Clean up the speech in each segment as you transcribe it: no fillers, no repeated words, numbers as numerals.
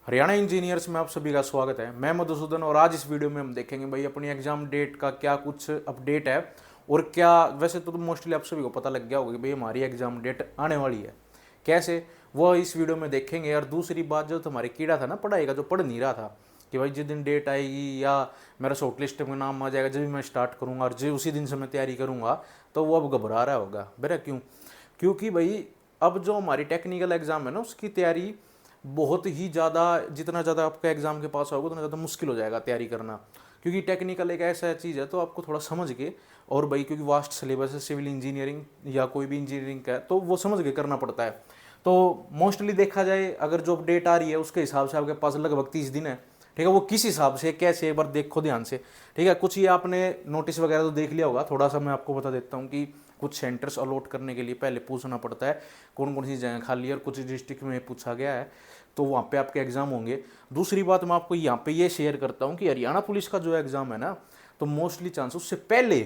Haryana engineers में आप सभी का स्वागत है। मैं मधुसूदन और आज इस वीडियो में हम देखेंगे भाई अपनी एग्जाम डेट का क्या कुछ अपडेट है और क्या वैसे तो मोस्टली आप सभी को पता लग गया होगा कि भाई हमारी एग्जाम डेट आने वाली है। कैसे वो इस वीडियो में देखेंगे। और दूसरी बात, जो तुम्हारे कीड़ा था ना पढ़ाई का, जो पढ़ नहीं रहा था कि भाई जिस दिन डेट आएगी या मेरा शॉर्ट लिस्ट में नाम आ जाएगा, जब भी मैं स्टार्ट करूँगा और जो उसी दिन से मैं तैयारी करूँगा, तो वो अब घबरा रहा होगा। बेरा क्यों? क्योंकि भाई अब जो हमारी टेक्निकल एग्ज़ाम है ना, उसकी तैयारी बहुत ही ज़्यादा, जितना ज़्यादा आपका एग्ज़ाम के पास होगा उतना ज़्यादा मुश्किल हो जाएगा तैयारी करना। क्योंकि टेक्निकल एक ऐसा चीज़ है, तो आपको थोड़ा समझ के, और भाई क्योंकि वास्ट सिलेबस है सिविल इंजीनियरिंग या कोई भी इंजीनियरिंग का है, तो वो समझ के करना पड़ता है। तो मोस्टली देखा जाए, अगर जो अपडेट आ रही है उसके हिसाब से आपके पास लगभग 30 दिन है। ठीक है, वो किस हिसाब से कैसे, एक बार देखो ध्यान से। ठीक है, कुछ ये आपने नोटिस वगैरह तो देख लिया होगा। थोड़ा सा मैं आपको बता देता हूँ कि कुछ सेंटर्स अलॉट करने के लिए पहले पूछना पड़ता है कौन कौन सी जगह खाली है, और कुछ डिस्ट्रिक्ट में पूछा गया है, तो वहाँ पे आपके एग्ज़ाम होंगे। दूसरी बात मैं आपको यहाँ पे ये शेयर करता हूँ कि हरियाणा पुलिस का जो एग्ज़ाम है ना, तो मोस्टली चांस उससे पहले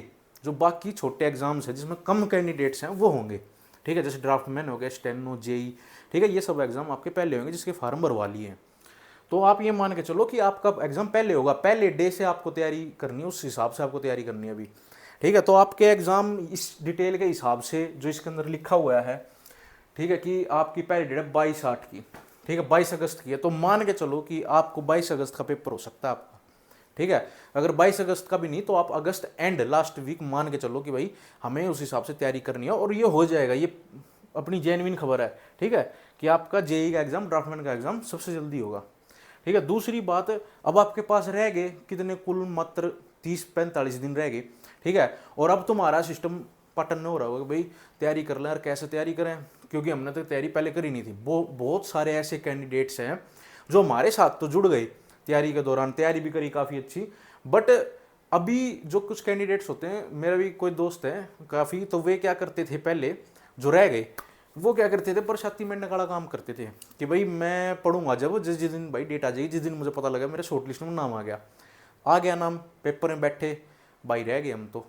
जो बाकी छोटे एग्जाम्स हैं जिसमें कम कैंडिडेट्स हैं वो होंगे। ठीक है, जैसे ड्राफ्टमैन हो गया, स्टेनो, जेई। ठीक है, ये सब एग्जाम आपके पहले होंगे जिसके फार्म भरवा लिए हैं। तो आप ये मान के चलो कि आपका एग्जाम पहले होगा, पहले डे से आपको तैयारी करनी है, उस हिसाब से आपको तैयारी करनी है अभी। ठीक है, तो आपके एग्जाम इस डिटेल के हिसाब से जो इसके अंदर लिखा हुआ है, ठीक है, कि आपकी पहली डेट है 22/8 की। ठीक है, 22 अगस्त की है, तो मान के चलो कि आपको 22 अगस्त का पेपर हो सकता है आपका। ठीक है, अगर 22 अगस्त का भी नहीं तो आप अगस्त एंड लास्ट वीक मान के चलो कि भाई हमें उस हिसाब से तैयारी करनी है, और ये हो जाएगा। ये अपनी जेन्युइन खबर है। ठीक है, कि आपका जेई का एग्जाम, ड्राफ्टमैन का एग्जाम सबसे जल्दी होगा। ठीक है, दूसरी बात, अब आपके पास रह गए कितने, कुल मात्र 30-45 दिन रह गए। ठीक है, और अब तुम्हारा सिस्टम पटन हो रहा होगा कि भाई तैयारी कर लें, और कैसे तैयारी करें, क्योंकि हमने तो तैयारी पहले करी नहीं थी। बहुत सारे ऐसे कैंडिडेट्स हैं जो हमारे साथ तो जुड़ गए तैयारी के दौरान, तैयारी भी करी काफ़ी अच्छी, बट अभी जो कुछ कैंडिडेट्स होते हैं, मेरा भी कोई दोस्त है काफ़ी, तो वे क्या करते थे पहले, जो रह गए, वो क्या करते थे, बरसाती में नकारा काम करते थे कि भाई मैं पढ़ूंगा जब, जिस जिस दिन भाई डेट आ जाएगी, जिस दिन मुझे पता लगा मेरे शॉर्ट लिस्ट में नाम आ गया नाम, पेपर में बैठे, भाई रह गए हम तो,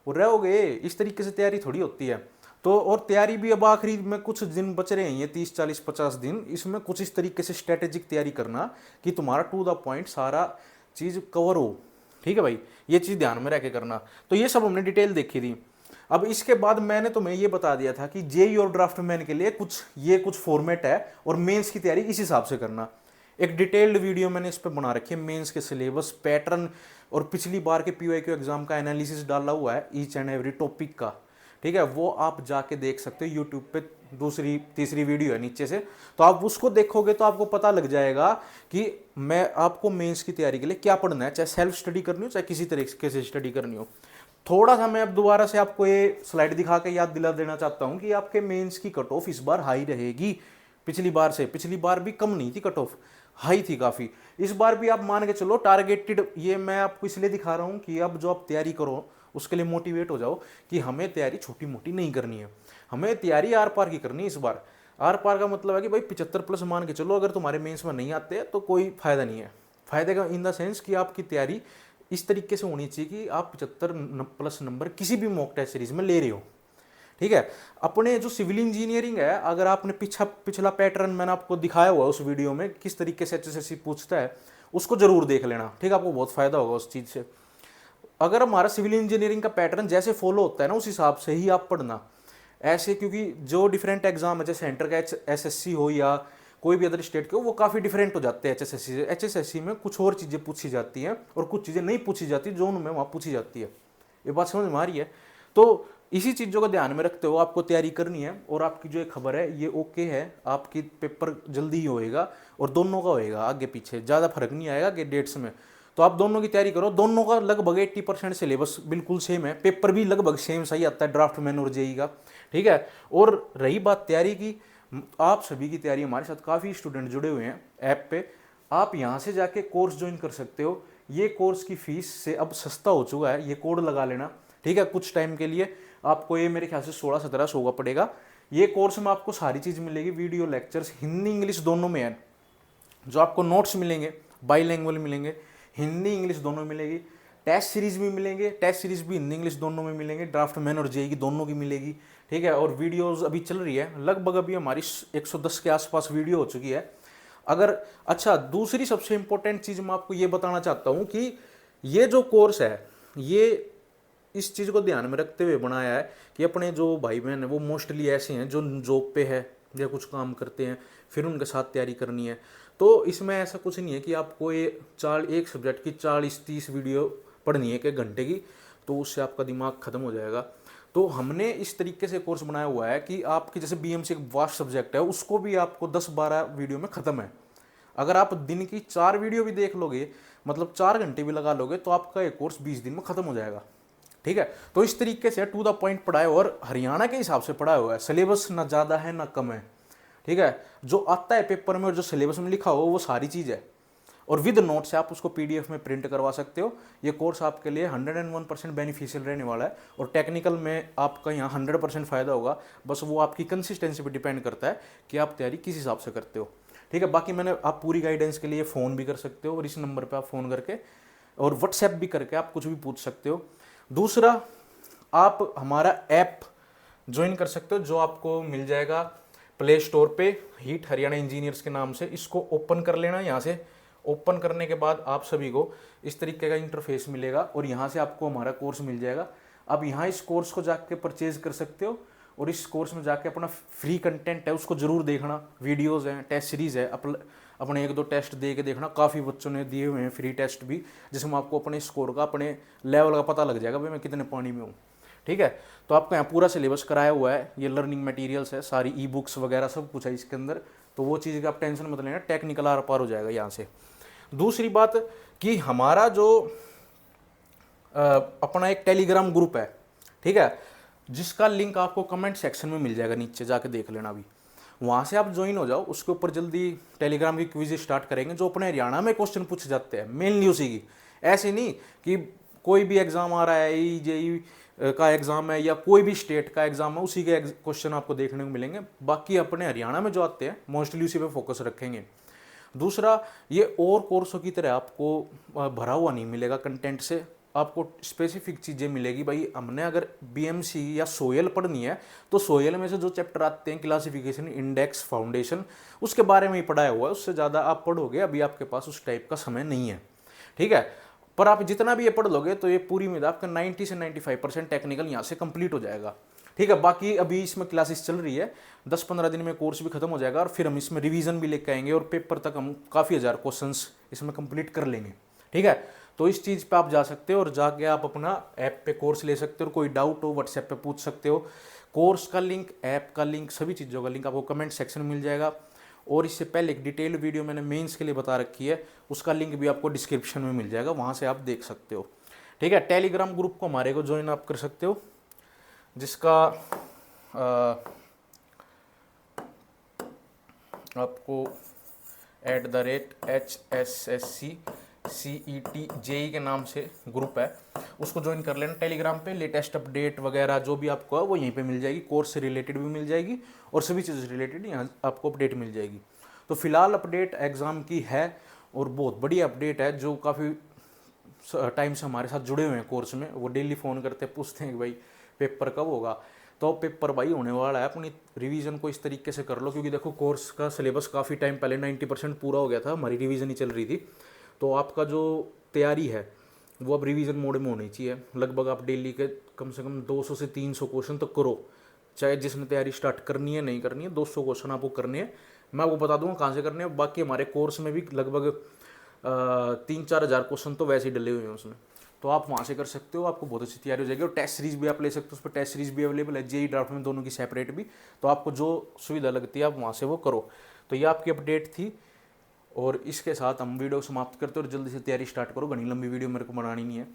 और रहोगे। इस तरीके से तैयारी थोड़ी होती है। तो और तैयारी भी अब आखिरी में कुछ दिन बच रहे हैं, ये 30-40-50 दिन, इसमें कुछ इस तरीके से स्ट्रेटेजिक तैयारी करना कि तुम्हारा टू द पॉइंट सारा चीज़ कवर हो। ठीक है भाई, ये चीज़ ध्यान में रह के करना। तो ये सब हमने डिटेल देखी थी। अब इसके बाद मैंने तुम्हें ये बता दिया था कि जेई और ड्राफ्टमैन के लिए कुछ फॉर्मेट है, और मेंस की तैयारी इस हिसाब से करना। एक डिटेल्ड वीडियो मैंने इस पर बना रखी है, मेंस के सिलेबस पैटर्न, और पिछली बार के पीवाईक्यू एग्जाम का एनालिसिस डाला हुआ है ईच एंड एवरी टॉपिक का। ठीक है, वो आप जाके देख सकते हो यूट्यूब पे, दूसरी तीसरी वीडियो है नीचे से, तो आप उसको देखोगे तो आपको पता लग जाएगा कि मैं आपको मेंस की तैयारी के लिए क्या पढ़ना है, चाहे सेल्फ स्टडी करनी हो चाहे किसी तरीके से स्टडी करनी हो। थोड़ा सा मैं अब दोबारा से आपको ये स्लाइड दिखा के याद दिला देना चाहता हूं कि आपके मेंस की कट ऑफ इस बार हाई रहेगी पिछली बार से। पिछली बार भी कम नहीं थी कट ऑफ, हाई थी काफ़ी। इस बार भी आप मान के चलो टारगेटेड, ये मैं आपको इसलिए दिखा रहा हूं कि अब जो आप तैयारी करो उसके लिए मोटिवेट हो जाओ कि हमें तैयारी छोटी मोटी नहीं करनी है, हमें तैयारी आर पार की करनी है इस बार। आर पार का मतलब है कि भाई 75+ मान के चलो, अगर तुम्हारे मेंस में नहीं आते तो कोई फायदा नहीं है। फायदे का इन द सेंस कि आपकी तैयारी इस तरीके से होनी चाहिए कि आप 75+ नंबर किसी भी मॉक टेस्ट सीरीज में ले रहे हो। ठीक है, अपने जो सिविल इंजीनियरिंग है, अगर आपने पिछला पैटर्न मैंने आपको दिखाया हुआ है उस वीडियो में, किस तरीके से एचएसएससी पूछता है, उसको जरूर देख लेना। ठीक है, आपको बहुत फायदा होगा उस चीज़ से। अगर हमारा सिविल इंजीनियरिंग का पैटर्न जैसे फॉलो होता है ना, उस हिसाब से ही आप पढ़ना ऐसे, क्योंकि जो डिफरेंट एग्जाम है, जैसे सेंटर का एसएससी हो या कोई भी अदर स्टेट के हो, वो काफ़ी डिफरेंट हो जाते हैं एचएसएससी से। एचएसएससी में कुछ और चीज़ें पूछी जाती हैं और कुछ चीज़ें नहीं पूछी जाती जो उनमें वहाँ पूछी जाती है। ये बात समझ में आ रही है? तो इसी चीज़ों को ध्यान में रखते हो आपको तैयारी करनी है, और आपकी जो एक खबर है ये ओके है, आपकी पेपर जल्दी ही होएगा, और दोनों का होएगा, आगे पीछे ज़्यादा फर्क नहीं आएगा कि डेट्स में। तो आप दोनों की तैयारी करो, दोनों का लगभग 80% सिलेबस बिल्कुल सेम है, पेपर भी लगभग सेम सही आता है ड्राफ्टमैन और जेई का। ठीक है, और रही बात तैयारी की, आप सभी की तैयारी, हमारे साथ काफ़ी स्टूडेंट जुड़े हुए हैं ऐप पे, आप यहाँ से जाके कोर्स ज्वाइन कर सकते हो। ये कोर्स की फीस से अब सस्ता हो चुका है, ये कोड लगा लेना। ठीक है, कुछ टाइम के लिए आपको ये मेरे ख्याल से 16-1700 का पड़ेगा। ये कोर्स में आपको सारी चीज़ मिलेगी, वीडियो लेक्चर्स हिंदी इंग्लिश दोनों में है। जो आपको नोट्स मिलेंगे बाईलैंग्वेज मिलेंगे, हिंदी इंग्लिश दोनों मिलेगी। टेस्ट सीरीज भी मिलेंगे, टेस्ट सीरीज भी हिंदी इंग्लिश दोनों में मिलेंगे, ड्राफ्टमैन और जेई की दोनों की मिलेगी। ठीक है, और वीडियोस अभी चल रही है, लगभग अभी हमारी 110 के आसपास वीडियो हो चुकी है। अगर अच्छा, दूसरी सबसे इंपॉर्टेंट चीज़ मैं आपको ये बताना चाहता हूँ कि ये जो कोर्स है ये इस चीज़ को ध्यान में रखते हुए बनाया है कि अपने जो भाई बहन है वो मोस्टली ऐसे हैं जो जॉब पे है या कुछ काम करते हैं, फिर उनके साथ तैयारी करनी है। तो इसमें ऐसा कुछ नहीं है कि आपको ये एक सब्जेक्ट की 40-30 वीडियो पढ़नी है 1 घंटे की, तो उससे आपका दिमाग खत्म हो जाएगा। तो हमने इस तरीके से कोर्स बनाया हुआ है कि आपकी जैसे बीएमसी एक वास्ट सब्जेक्ट है, उसको भी आपको 10-12 वीडियो में ख़त्म है। अगर आप दिन की 4 वीडियो भी देख लोगे, मतलब 4 घंटे भी लगा लोगे, तो आपका ये कोर्स 20 दिन में ख़त्म हो जाएगा। ठीक है, तो इस तरीके से टू द पॉइंट पढ़ाया हुआ और हरियाणा के हिसाब से पढ़ाया हुआ है। सिलेबस ना ज़्यादा है ना कम है। ठीक है, जो आता है पेपर में और जो सिलेबस में लिखा हो वो सारी चीज़ है, और विद नोट से आप उसको पीडीएफ में प्रिंट करवा सकते हो। ये कोर्स आपके लिए 101% बेनिफिशियल रहने वाला है, और टेक्निकल में आपका यहाँ 100% फ़ायदा होगा। बस वो आपकी कंसिस्टेंसी पे डिपेंड करता है कि आप तैयारी किस हिसाब से करते हो। ठीक है, बाकी मैंने आप पूरी गाइडेंस के लिए फ़ोन भी कर सकते हो, और इस नंबर पर आप फ़ोन करके और व्हाट्सएप भी करके आप कुछ भी पूछ सकते हो। दूसरा, आप हमारा ऐप ज्वाइन कर सकते हो, जो आपको मिल जाएगा प्ले स्टोर पे, हीट हरियाणा इंजीनियर्स के नाम से। इसको ओपन कर लेना। यहाँ से ओपन करने के बाद आप सभी को इस तरीके का इंटरफेस मिलेगा, और यहाँ से आपको हमारा कोर्स मिल जाएगा। अब यहाँ इस कोर्स को जाके परचेज कर सकते हो, और इस कोर्स में जाके अपना फ्री कंटेंट है उसको ज़रूर देखना। वीडियोज़ हैं, टेस्ट सीरीज़ है, अपने 1-2 टेस्ट दे के देखना। काफ़ी बच्चों ने दिए हुए हैं फ्री टेस्ट भी, जिसमें आपको अपने स्कोर का, अपने लेवल का पता लग जाएगा भाई मैं कितने पानी में हूँ। ठीक है, तो आपको यहाँ पूरा सिलेबस कराया हुआ है, ये लर्निंग मटेरियल्स है, सारी ई बुक्स वगैरह सब कुछ है इसके अंदर। तो वो चीज़ की आप टेंशन मत लेना, टेक्निकल आर पार हो जाएगा यहाँ से। दूसरी बात कि हमारा जो अपना एक टेलीग्राम ग्रुप है, ठीक है, जिसका लिंक आपको कमेंट सेक्शन में मिल जाएगा, नीचे जाके देख लेना अभी। वहाँ से आप ज्वाइन हो जाओ। उसके ऊपर जल्दी टेलीग्राम की क्विज स्टार्ट करेंगे, जो अपने हरियाणा में क्वेश्चन पूछे जाते हैं मेनली उसी की। ऐसे नहीं कि कोई भी एग्ज़ाम आ रहा है, जेई का एग्ज़ाम है या कोई भी स्टेट का एग्ज़ाम है, उसी के क्वेश्चन आपको देखने को मिलेंगे। बाकी अपने हरियाणा में जो आते हैं मोस्टली उसी पे फोकस रखेंगे। दूसरा, ये और कोर्सों की तरह आपको भरा हुआ नहीं मिलेगा कंटेंट से, आपको स्पेसिफिक चीज़ें मिलेगी। भाई हमने अगर बीएमसी या सोयल पढ़नी है, तो सोयल में से जो चैप्टर आते हैं, क्लासिफिकेशन, इंडेक्स, फाउंडेशन, उसके बारे में ही पढ़ाया हुआ है। उससे ज़्यादा आप पढ़ोगे, अभी आपके पास उस टाइप का समय नहीं है। ठीक है, पर आप जितना भी ये पढ़ लोगे तो ये पूरी उम्मीद आपका 90 से 95% टेक्निकल यहाँ से कंप्लीट हो जाएगा। ठीक है, बाकी अभी इसमें क्लासेस चल रही है, 10-15 दिन में कोर्स भी खत्म हो जाएगा, और फिर हम इसमें रिवीजन भी लेकर आएंगे, और पेपर तक हम काफ़ी हज़ार क्वेश्चंस इसमें कंप्लीट कर लेंगे। ठीक है, तो इस चीज़ पे आप जा सकते हो, और जाके आप अपना ऐप पे कोर्स ले सकते हो। कोई डाउट हो व्हाट्सएप पे पूछ सकते हो। कोर्स का लिंक, ऐप का लिंक, सभी चीज़ों का लिंक आपको कमेंट सेक्शन में मिल जाएगा। और इससे पहले एक डिटेल वीडियो मैंने मेंस के लिए बता रखी है, उसका लिंक भी आपको डिस्क्रिप्शन में मिल जाएगा, वहाँ से आप देख सकते हो। ठीक है, टेलीग्राम ग्रुप को हमारे को ज्वाइन आप कर सकते हो, जिसका आपको @HSSC-CET-JEE के नाम से ग्रुप है, उसको ज्वाइन कर लेना टेलीग्राम पे। लेटेस्ट अपडेट वगैरह जो भी आपको है वो यहीं पे मिल जाएगी, कोर्स से रिलेटेड भी मिल जाएगी, और सभी चीज़ रिलेटेड यहाँ आपको अपडेट मिल जाएगी। तो फिलहाल अपडेट एग्ज़ाम की है, और बहुत बड़ी अपडेट है। जो काफ़ी टाइम से हमारे साथ जुड़े हुए हैं कोर्स में, वो डेली फ़ोन करते पूछते हैं कि भाई पेपर कब होगा। तो पेपर भाई होने वाला है, अपनी रिवीजन को इस तरीके से कर लो, क्योंकि देखो कोर्स का सिलेबस काफ़ी टाइम पहले 90% पूरा हो गया था, हमारी रिवीजन ही चल रही थी। तो आपका जो तैयारी है वो अब रिवीजन मोड में होनी चाहिए। लगभग आप डेली के कम से कम 200 से 300 क्वेश्चन तो करो, चाहे जिसने तैयारी स्टार्ट करनी है नहीं करनी है, 200 क्वेश्चन आपको करने हैं। मैं आपको बता दूंगा कहाँ से करने हैं। बाकी हमारे कोर्स में भी लगभग 3-4 हज़ार क्वेश्चन तो वैसे ही डले हुए हैं उसमें, तो आप वहाँ से कर सकते हो। आपको बहुत अच्छी तैयारी हो जाएगी, और टेस्ट सीरीज भी आप ले सकते हो, उस पर टेस्ट सीरीज भी अवेलेबल है, जेई ड्राफ्ट में, दोनों की सेपरेट भी। तो आपको जो सुविधा लगती है आप वहाँ से वो करो। तो ये आपकी अपडेट थी, और इसके साथ हम वीडियो समाप्त करते हैं, और जल्दी से तैयारी स्टार्ट करो। घनी लंबी वीडियो मेरे को बनानी नहीं है।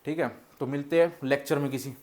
ठीक है, तो मिलते हैं लेक्चर में किसी